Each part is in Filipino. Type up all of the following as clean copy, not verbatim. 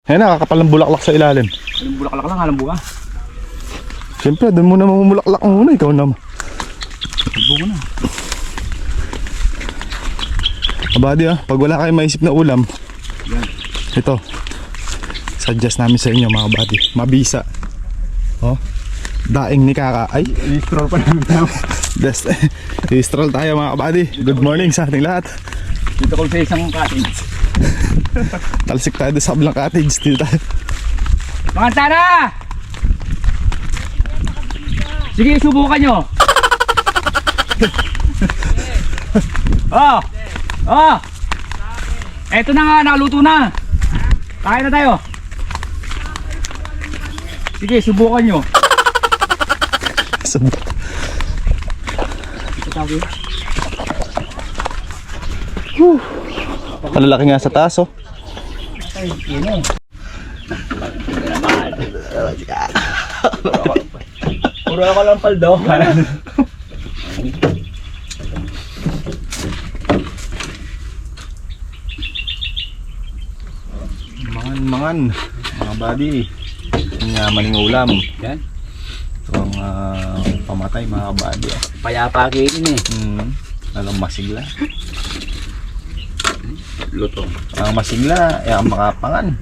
Ayan, nakakapal ng bulaklak sa ilalim. Yung bulaklak lang, alam bunga. Siyempre, doon muna mamumulaklak muna. Ikaw naman. Bunga na. Kabady pag wala kayong maisip na ulam, yan. Ito. Suggest namin sa inyo mga kabady. Mabisa. Oh. Daing ni Kaka. Ay, I-stroll pa namin tayo. best. I-stroll tayo mga kabady. Good morning sa ating lahat. Dito ko sa isang cottage. Talsik tayo doon sa Ablang Cottage. Dito tayo. Mga tara! Sige, subukan nyo. Oh! Oh! Eto na nga, nakaluto na. Kain na tayo. Sige, subukan nyo. Malalaki nga sa taas oh. Ay, yun eh. Puro ako lang paldo. Mangan mga buddy. Ang maning ulam. Yan. Ito ang pamatay mga buddy. Payapa kainin eh. Alam masigla. Luto. Ang masigla ay ang makapangan.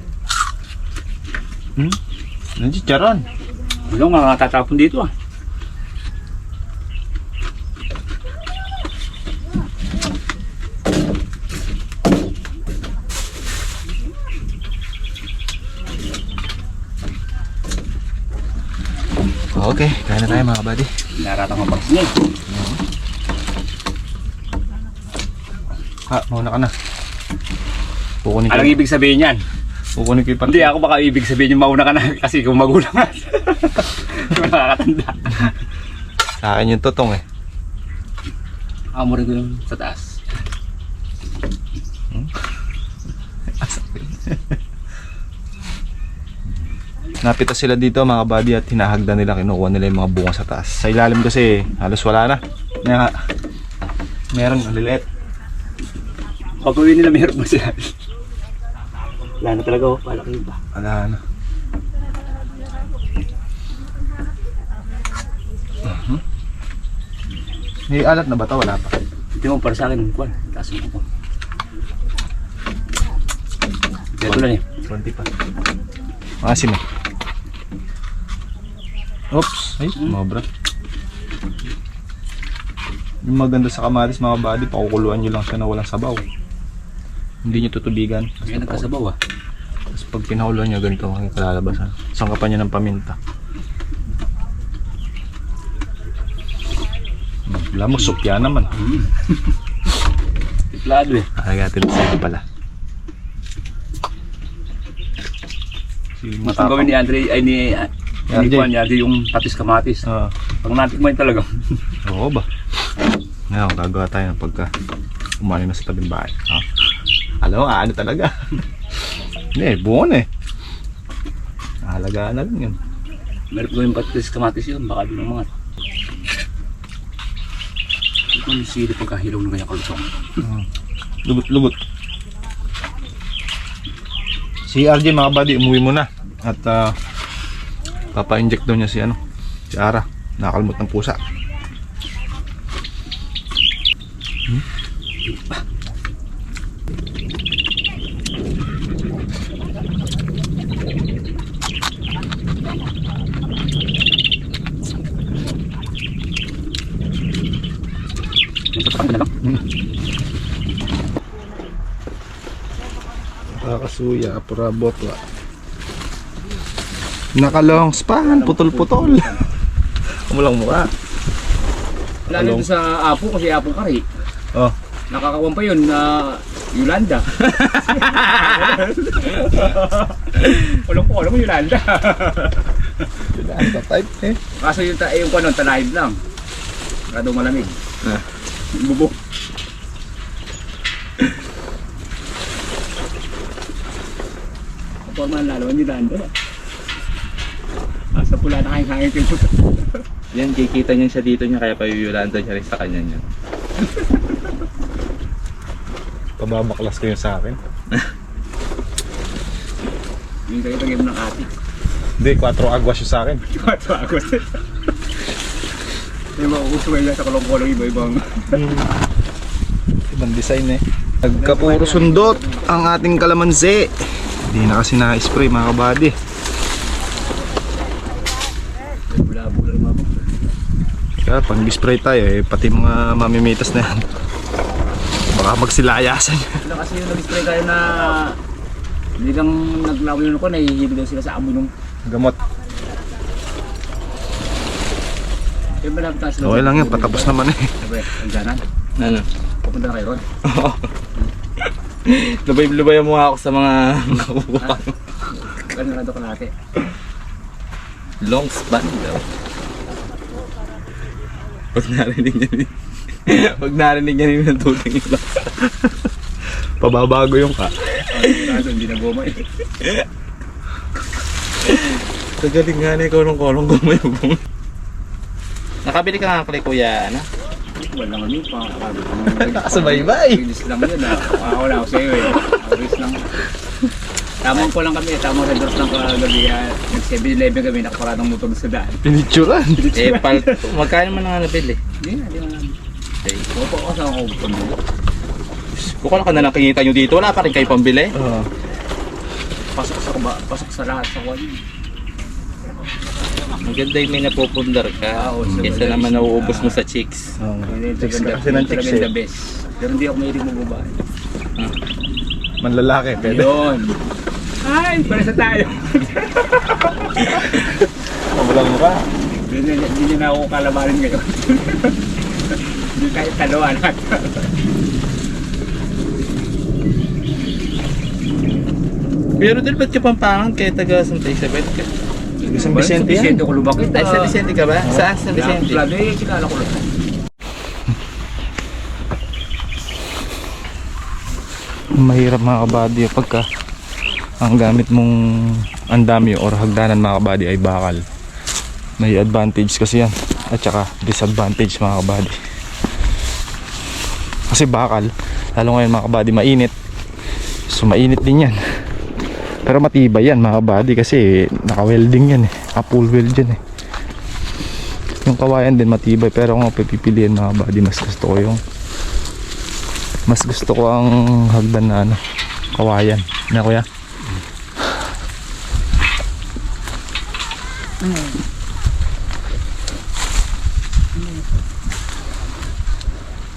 Nandiyan charon. Ano nga tatapon dito ah. Okay, kain na tayo mga buddy. Naratang mapagsinil. Mauna ka na. Kukunin ko. Anong ibig sabihin yan? Kukunin ko yung Hindi ako baka ibig sabihin yung mauna ka na kasi kung magulang ka. Nakakatanda. Sa akin yung totong eh. Amorin ko yung sa taas. Napita sila dito mga buddy at hinahagdan nila, kinukuha nila yung mga bunga sa taas. Sa ilalim kasi halos wala na. Kaya meron maliliit. Pag uwi nila meron ba sila? Wala na talaga oh, palaki ba? Wala na. May alat na ba ito? Wala pa. Hindi mo para sa akin kuwan. Taas mo ko. Ito lang eh. Konti pa. Maasim eh. Oops. Ay, mabra. Yung maganda sa kamatis mga buddy, pakukuluan nyo lang siya na walang sabaw. Hindi nyo tutubigan. Kaya nagkasabaw ah. Tapos pag pinahuluan nyo, ganito ang kalalabasan. Sangkapan nyo ng paminta. Wala mo, supya naman. Tiplado eh. Alagatin sa ito pala. Gusto gawin ni Andre, ay ni Juan, yung patis kamatis. Pag natikman talaga. Oo ba? Ngayon, gagawa tayo ng pagka umali na sa tabing bahay. Alam mo, ano talaga? Hindi, buon eh. Halagaan na lang yun. Meron ko yung patis kamatis yun, baka din ang mga. Ito yung sili pagkahilaw ng kanyang kalusong. Lugot-lugot. Si RJ mga buddy, umuwi muna. At papa-inject daw niya si Ara. Nakakalmot ng pusa. Kasuya, pura botwa. Nakalong span, putol-putol. Kumulang mukha. Wala na sa apo kasi apong kari. Oh. Nakakawan pa yun na Yolanda. Walang po, alam mo Yolanda. Yolanda type eh. Kaso yung kanon, talahib lang. Kado malamig. Bubok. Forman lalo ni Yolanda. Sa pula na kayong hangin yung yan, kikita niya siya dito niya, kaya pa yung Yolanda niya rin sa kanya niya. Pababaklas ko yun sa akin. Yung tagay mo ng atik. Hindi, 4 agwas yung sa akin. Kwato ako. Yung mga uso kayo sa kolong-kolong iba-ibang. Ibang design eh. Nagkapuro sundot ang ating kalamansi. Hindi na kasi na-spray mga kabady. Bula-bula rin mga. Kaya pag spray tayo eh, pati mga mamimitas na yan. Baka magsilayasan. Sila kasi yung nag-spray tayo na hindi lang naglawi yun ako, nahihilo daw sila sa amoy nung Gamot. yung malapit tayo sila. Okay lang yan, patapos naman eh. Sabi, ang ganan. Ano? Pupunta na kayo ron. Lubay-lubay mo ako sa mga nakukuha. Ano na ito kalahati. Long span daw. Pag narinig niya pag narinig niya yung tuting ito. Pababago yung ka. Kaso hindi na goma eh. Kagaling nga na ikaw ng kolong gumayubong. Nakabili ka nga kay kuya, ano? Wala nga yun pa. Nakasubaybay. Release lang yun ah. Wala ako sa'yo eh. Release lang. Tamang ko lang kami. Tamang red doors lang kagabi. Nag-7-11 kami. Nakaparadang motor sa daan. Pinitsuran. Eh, magkano man nga nabili? Hindi na. Hindi na. Okay. Opo ako sa ako pamili. Kung ka na lang kinita nyo dito, wala pa rin kayo pambili? Oo. Pasok sa lahat sa kwan. Maganda yung may napupundar ka. Oo, Kesa naman nauubos mo sa chicks. Chicks ka kasi ng chicks the eh. best. Pero hindi ako mahilig magbabae. Manlalaki, pwede. Yun. Ay, para sa tayo. Walang mukha. Hindi niyo na ako kalabanin ngayon. Hindi kahit talawan. Pero din ba't ka pampangan kaya taga Santa Isabel ka? San Vicente yan. Vicente ko lubakit. Ay, San Vicente ka ba? Saan San Vicente? Plano eh, kilala ko lang. Mahirap mga kabady pagka ang gamit mong andamyo or hagdanan mga kabady ay bakal. May advantage kasi yan at saka disadvantage mga kabady. Kasi bakal, lalo ngayon mga kabady mainit. So mainit din yan. Pero matibay yan mga kabady kasi naka-welding yan eh. Full weld yan eh. Yung kawayan din matibay pero kung pipiliin mga kabady mas gusto ko ang hagdan na ano, kawayan. Na kuya?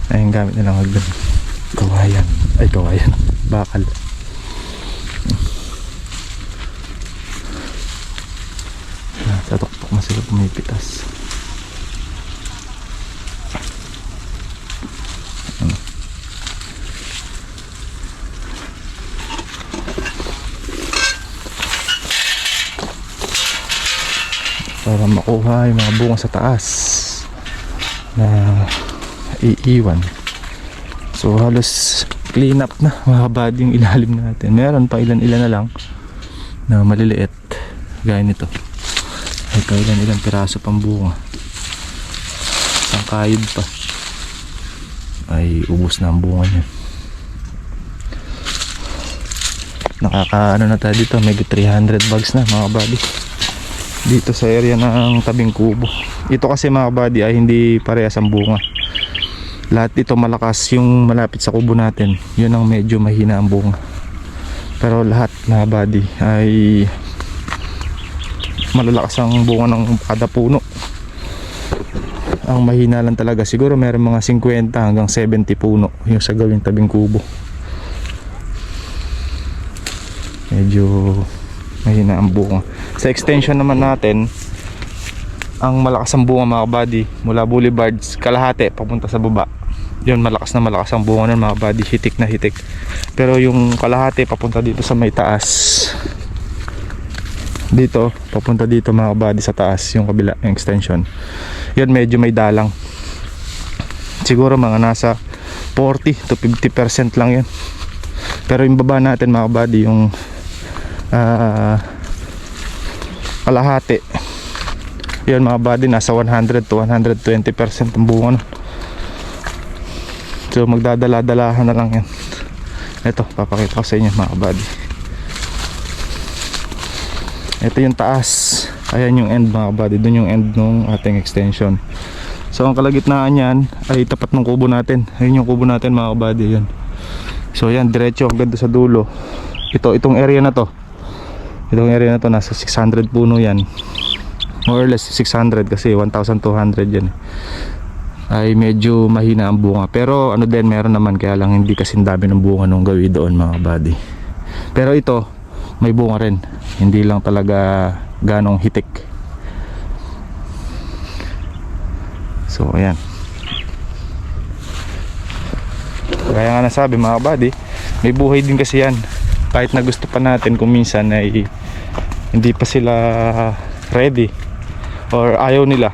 Ayun gamit nilang hagdan. Kawayan. Ay kawayan. Bakal. Tatok-tok na sila pumipitas. Para makuha yung mga bunga sa taas na iiwan. So halos clean up na mga kabady yung ilalim natin. Meron pa ilan-ilan na lang na maliliit gaya nito. Ay kailan-ilan piraso pang bunga. Isang kayod pa ay ubos na ang bunga niya. Nakaka na tayo dito, maybe 300 bags na mga kabady dito sa area ng tabing kubo. Ito kasi mga kabady ay hindi parehas ang bunga. Lahat ito malakas, yung malapit sa kubo natin yun ang medyo mahina ang bunga, pero lahat mga kabady ay malalakas ang bunga ng kada puno. Ang mahina lang talaga siguro meron mga 50 hanggang 70 puno yung sa gawing tabing kubo. Medyo mahina ang bunga. Sa extension naman natin, ang malakas ang bunga mga kabady mula boulevards kalahati papunta sa baba, yun malakas na malakas ang bunga nun mga kabady, hitik na hitik. Pero yung kalahati papunta dito sa may taas, dito papunta dito mga kabady sa taas, yung kabila yung extension, yun medyo may dalang. Siguro mga nasa 40 to 50% lang yun. Pero yung baba natin mga kabady, yung kalahati, yun mga kabady nasa 100 to 120% ang bunga no? So magdadala-dalahan na lang yan. Ito papakita ko sa inyo mga kabady. Ito yung taas. Ayan yung end mga kabady. Doon yung end ng ating extension. So ang kalagitnaan yan ay tapat ng kubo natin. Ayun yung kubo natin mga kabady. Yan. So yan, diretso hanggang doon sa dulo. Itong area na to. Itong area na to nasa 600 puno yan. More or less 600 kasi 1,200 yan. Ay medyo mahina ang bunga. Pero ano din, meron naman, kaya lang hindi kasing dami ng bunga nung gawi doon mga kabady. Pero ito, may bunga rin. Hindi lang talaga ganong hitik. So ayan. Kaya nga nasabi mga kabady, may buhay din kasi yan. Kahit na gusto pa natin kung minsan ay hindi pa sila ready or ayaw nila.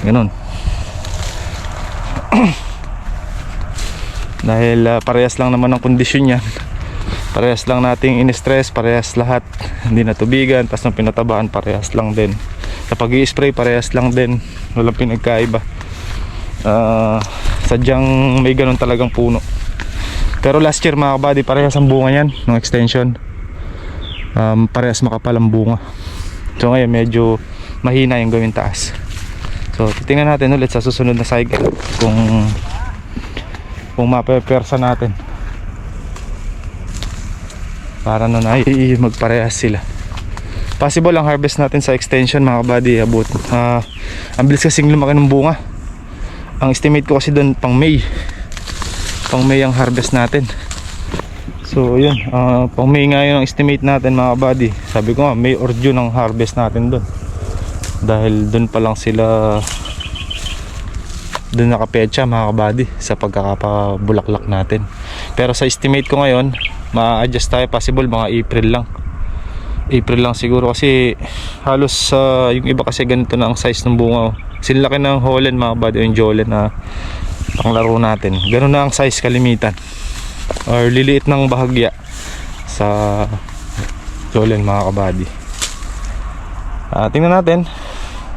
Ganun. Dahil parehas lang naman ang kondisyon yan. Parehas lang nating in-stress, parehas lahat. Hindi natubigan, tapos nang pinatabaan parehas lang din. Kapag i-spray parehas lang din. Walang pinagkaiba. Sadyang may ganun talagang puno. Pero last year mga kabady, parehas ang bunga yan ng extension. Parehas makapal ang bunga. So ngayon medyo mahina yung gawing taas. So titingnan natin ulit sa susunod na cycle kung mapepersa natin para nun ay magparehas sila. Possible ang harvest natin sa extension mga kabady abot ang bilis kasing lumaki ng bunga. Ang estimate ko kasi doon pang May ang harvest natin. So yun, pang May nga yun ang estimate natin mga kabady. Sabi ko nga May or June ang harvest natin doon, dahil doon pa lang sila doon nakapetsa mga kabady sa pagkakapabulaklak natin. Pero sa estimate ko ngayon, ma-adjust tayo, possible mga April lang siguro, kasi halos yung iba kasi ganito na ang size ng bunga. Sinlaki ng Holland mga kabady, yung Jolene na ang laro natin, ganun na ang size kalimitan, or liliit ng bahagya sa Jolene mga kabady. Tingnan natin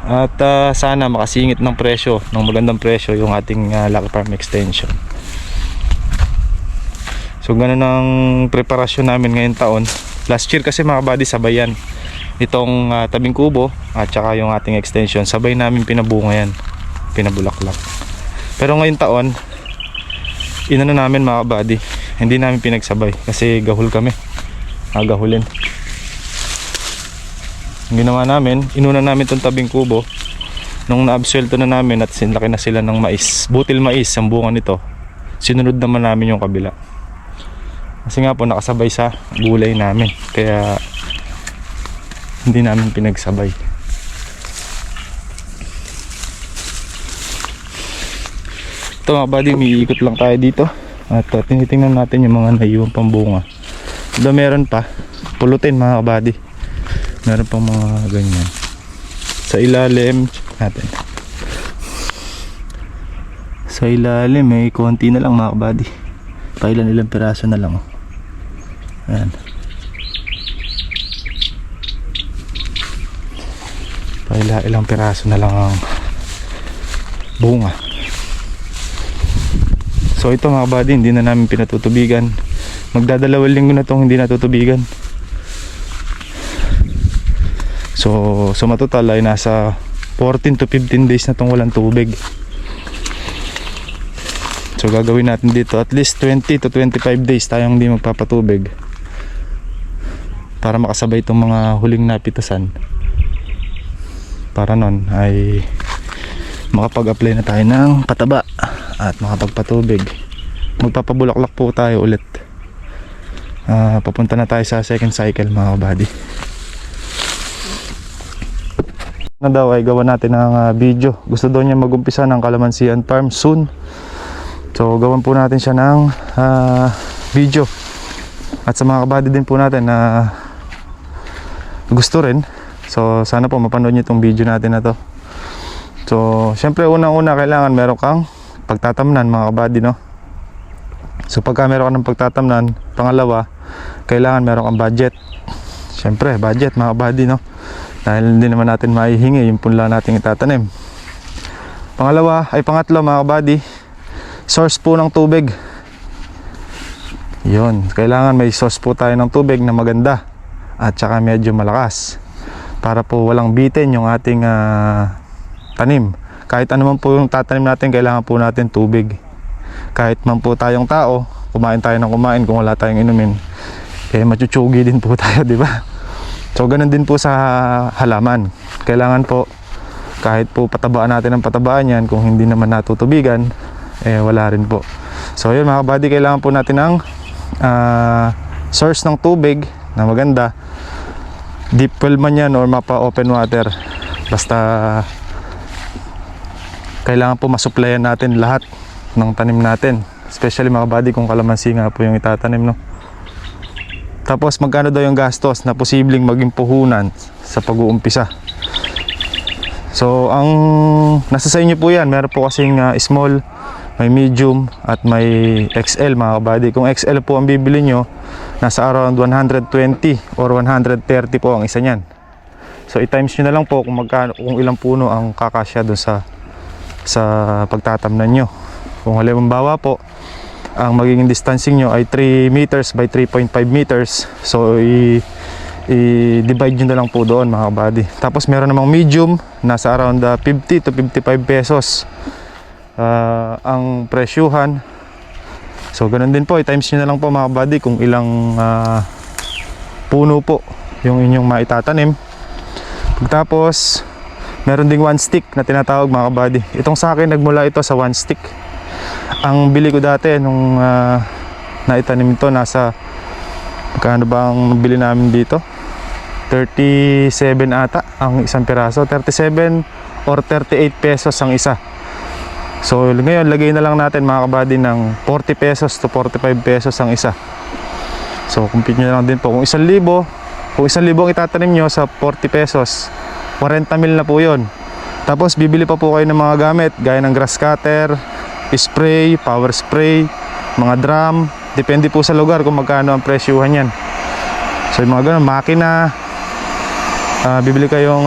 at sana makasingit ng presyo, ng magandang presyo yung ating Lucky Farm extension. So ganun ang preparasyon namin ngayong taon. Last year kasi mga kabady sabay yan, itong tabing kubo at saka yung ating extension, sabay namin pinabunga yan, pinabulaklak. Pero ngayong taon inano namin mga kabady, hindi namin pinagsabay kasi gahul kami, gahulin. Ang ginawa namin, inuna namin itong tabing kubo. Nung na-absuelto na namin at sinlaki na sila ng mais, butil mais ang bunga nito, sinunod naman namin yung kabila. Kasi nga po nakasabay sa gulay namin, kaya hindi namin pinagsabay. Ito mga buddy, umiikot lang tayo dito at tinitingnan natin yung mga naiwan pang bunga. Ito meron pa, pulutin mga kabady. Meron pang mga ganyan sa ilalim natin. Sa ilalim may konti na lang mga kabady, ilang piraso na lang. Ayan, ilang piraso na lang ang bunga. So ito mga kabady, hindi na namin pinatutubigan. Magdadalawang linggo na itong hindi natutubigan. So matotal ay nasa 14 to 15 days na itong walang tubig. So gagawin natin dito at least 20 to 25 days tayong hindi magpapatubig para makasabay itong mga huling napitasan, para nun ay makapag-apply na tayo ng pataba at makapagpatubig. Magpapabulaklak po tayo ulit. Papunta na tayo sa second cycle mga kabady. Na daw ay gawa natin ng video. Gusto daw niya mag-umpisa ng Calamansian Farm soon. So gawan po natin siya ng video. At sa mga kabady din po natin na gusto rin, so sana po mapanood niyo itong video natin na to. So syempre unang-una kailangan meron kang pagtatamnan mga kabady, no? So pagka meron ka ng pagtatamnan, pangalawa kailangan meron kang budget. Syempre budget mga kabady, no? Dahil hindi naman natin maihingi yung punla natin itatanim. Pangatlo mga kabady, source po ng tubig. Yun, kailangan may source po tayo ng tubig na maganda at saka medyo malakas. para po walang bitin yung ating tanim. Kahit ano man po yung tatanim natin, kailangan po natin tubig. Kahit man po tayong tao, kumain tayo ng kumain, kung wala tayong inumin, eh machuchugi din po tayo, di ba? So ganun din po sa halaman. Kailangan po, kahit po patabaan natin ng patabaan yan, kung hindi naman natutubigan, eh wala rin po. So yun mga kabady, kailangan po natin ng source ng tubig na maganda. Deep well man yan or mapa open water, basta kailangan po masuplayan natin lahat ng tanim natin, especially mga kabady kung kalamansi nga po yung itatanim, no? Tapos magkano daw yung gastos na posibleng maging puhunan sa pag-uumpisa. So ang nasa sa inyo po yan, meron po kasing small, may medium at may XL mga kabady. Kung XL po ang bibili nyo, nasa around 120 or 130 po ang isa nyan. So i-times nyo na lang po kung magkano, kung ilang puno ang kakasya doon sa pagtatamnan nyo. Kung halimbawa po ang magiging distancing nyo ay 3 meters by 3.5 meters, so i-divide nyo na lang po doon mga kabady. Tapos meron namang medium, nasa around 50 to 55 pesos ang presyuhan. So ganun din po, i-times nyo na lang po mga kabady kung ilang puno po yung inyong maitatanim. Pagtapos meron ding one stick na tinatawag mga kabady. Itong sa akin nagmula ito sa one stick. Ang bili ko dati nung naitanim ito, nasa magkano ba ang bili namin dito? 37 ata ang isang piraso, 37 or 38 pesos ang isa. So ngayon lagay na lang natin mga kabady ng 40 pesos to 45 pesos ang isa. So compute nyo lang din po kung 1,000, kung 1,000 ang itatanim nyo sa 40 pesos, 40 mil na po yun. Tapos bibili pa po kayo ng mga gamit gaya ng grass cutter, spray, power spray, mga drum, depende po sa lugar kung magkano ang presyuhan yan. So yung mga ganun, makina, bibili kayong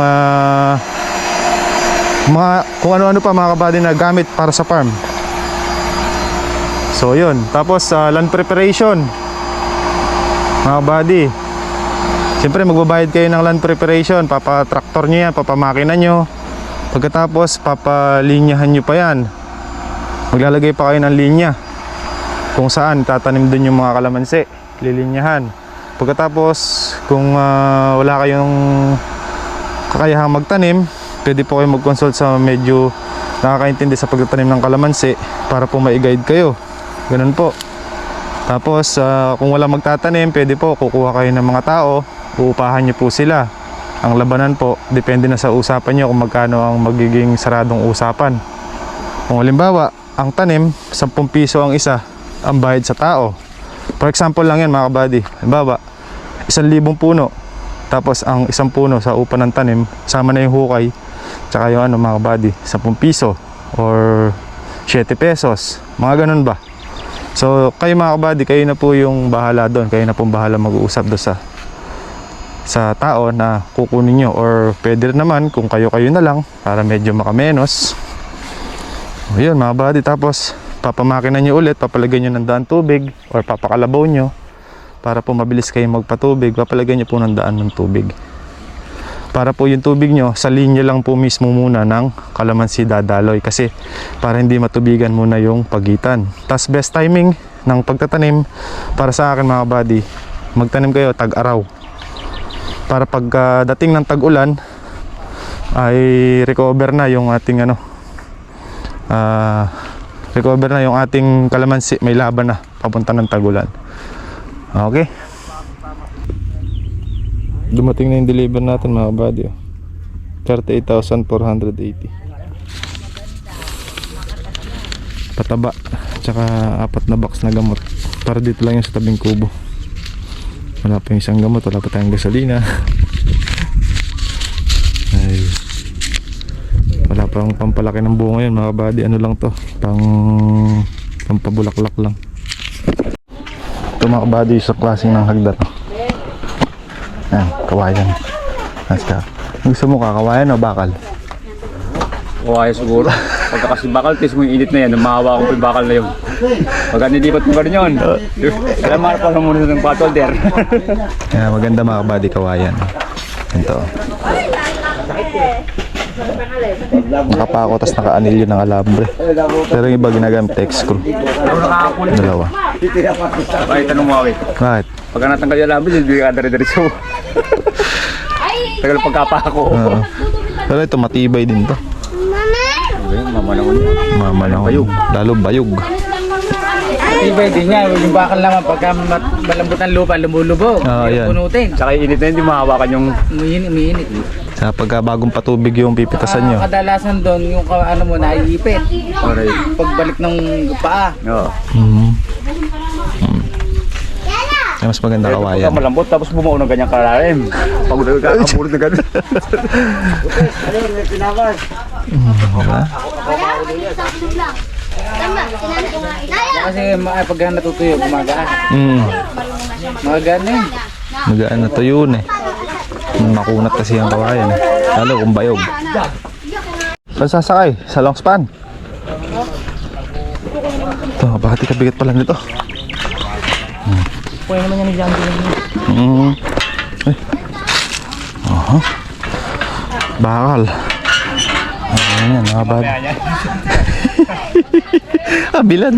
mga kung ano-ano pa mga kabady na gamit para sa farm. So yun, tapos land preparation mga kabady, siyempre magbabayad kayo ng land preparation, papa-tractor nyo yan, papamakina nyo. Pagkatapos papalinyahan nyo pa yan, maglalagay pa kayo ng linya kung saan tatanim dun yung mga kalamansi, lilinyahan. Pagkatapos kung wala kayong kakayahang magtanim, pwede po kayo mag-consult sa medyo nakakaintindi sa pagtatanim ng kalamansi para po ma-guide kayo. Ganun po. Tapos kung wala magtatanim, pwede po kukuha kayo ng mga tao, uupahan nyo po sila. Ang labanan po, depende na sa usapan nyo kung magkano ang magiging saradong usapan. Kung halimbawa, ang tanim, 10 piso ang isa, ang bayad sa tao. For example lang yan mga kabady. Halimbawa, 1,000 puno. Tapos ang 1 puno sa upa ng tanim, sama na yung hukay, tsaka yung mga kabady, 10 piso or 7 pesos. Mga ganun ba? So kayo mga kabady, kayo na po yung bahala doon. Kayo na po bahala mag-uusap doon sa tao na kukunin nyo. Or pwede rin naman kung kayo-kayo na lang para medyo makamenos. O yun mga kabady, tapos papamakina nyo ulit, papalagyan nyo ng daan tubig or papakalabaw nyo para po mabilis kayong magpatubig. Papalagyan nyo po ng daan ng tubig para po yung tubig nyo sa linya lang po mismo muna ng kalamansi dadaloy, kasi para hindi matubigan muna yung pagitan. Tas best timing ng pagtatanim para sa akin mga kabady, magtanim kayo tag-araw para pagdating ng tag-ulan ay recover na yung ating recover na yung ating kalamansi, may laban na papunta ng tag-ulan. Okay, dumating na yung deliver natin mga kabady, 38,480 pataba, tsaka 4 na box na gamot. Para dito lang yung sa tabing kubo, wala pa yung isang gamot, wala pa tayong gasolina. Ay, wala pa ang pampalaki ng bunga yun mga kabady. Ano lang to, pampabulaklak lang. Ito mga kabady, sa klaseng ng hagdan. Ayan, kawayan. Gusto mo kakawayan o bakal? Kaya siguro. Pagka kasi bakal, tis mo yung init na yan, namahawa akong bakal na yun. Pagka nilipat mo ka rin yun, alam mo pa muna ng patolder. Ayan, maganda mga kabady, kawayan. Ito. Nakapako, tas naka-anilyo ng alambre. Pero yung iba ginagamit X-screw. Dalawa. Ay, tanong mo ako eh. Bakit? Pagka natanggal yung labi, hindi ka dari-diretso. Tagal pagkapa ako. Oo. Pero ito matibay din to. Mamanahon. Lalo bayog. Tibay din niya, yung bakal naman pagka malambot ng lupa, lumulubog. Yan. Punutin. Tsaka init na hindi mahawakan yung... Umiinit. Sa pagka bagong patubig yung pipitasan nyo. Kadalasan doon, yung ano mo, naiipit. Pagbalik ng paa. Oo. Ay, mas maganda kawayan. Pagka malambot, tapos bumuo ng ganyang kalalim. Pag nagkakamulot na gano'n. Diba? Kasi pagka natutuyo, gumagaan. Magaan na yun. Magaan na tuyo na eh. Makunat kasi ang kawayan eh. Lalo kung bayog. Saan sasakay? Sa long span. Ito, bakit ikabigat pala nito? Pwede naman yan ni John Deere. Ay. Aha. Bakal. Ayan yan, mga bad. Kabilan.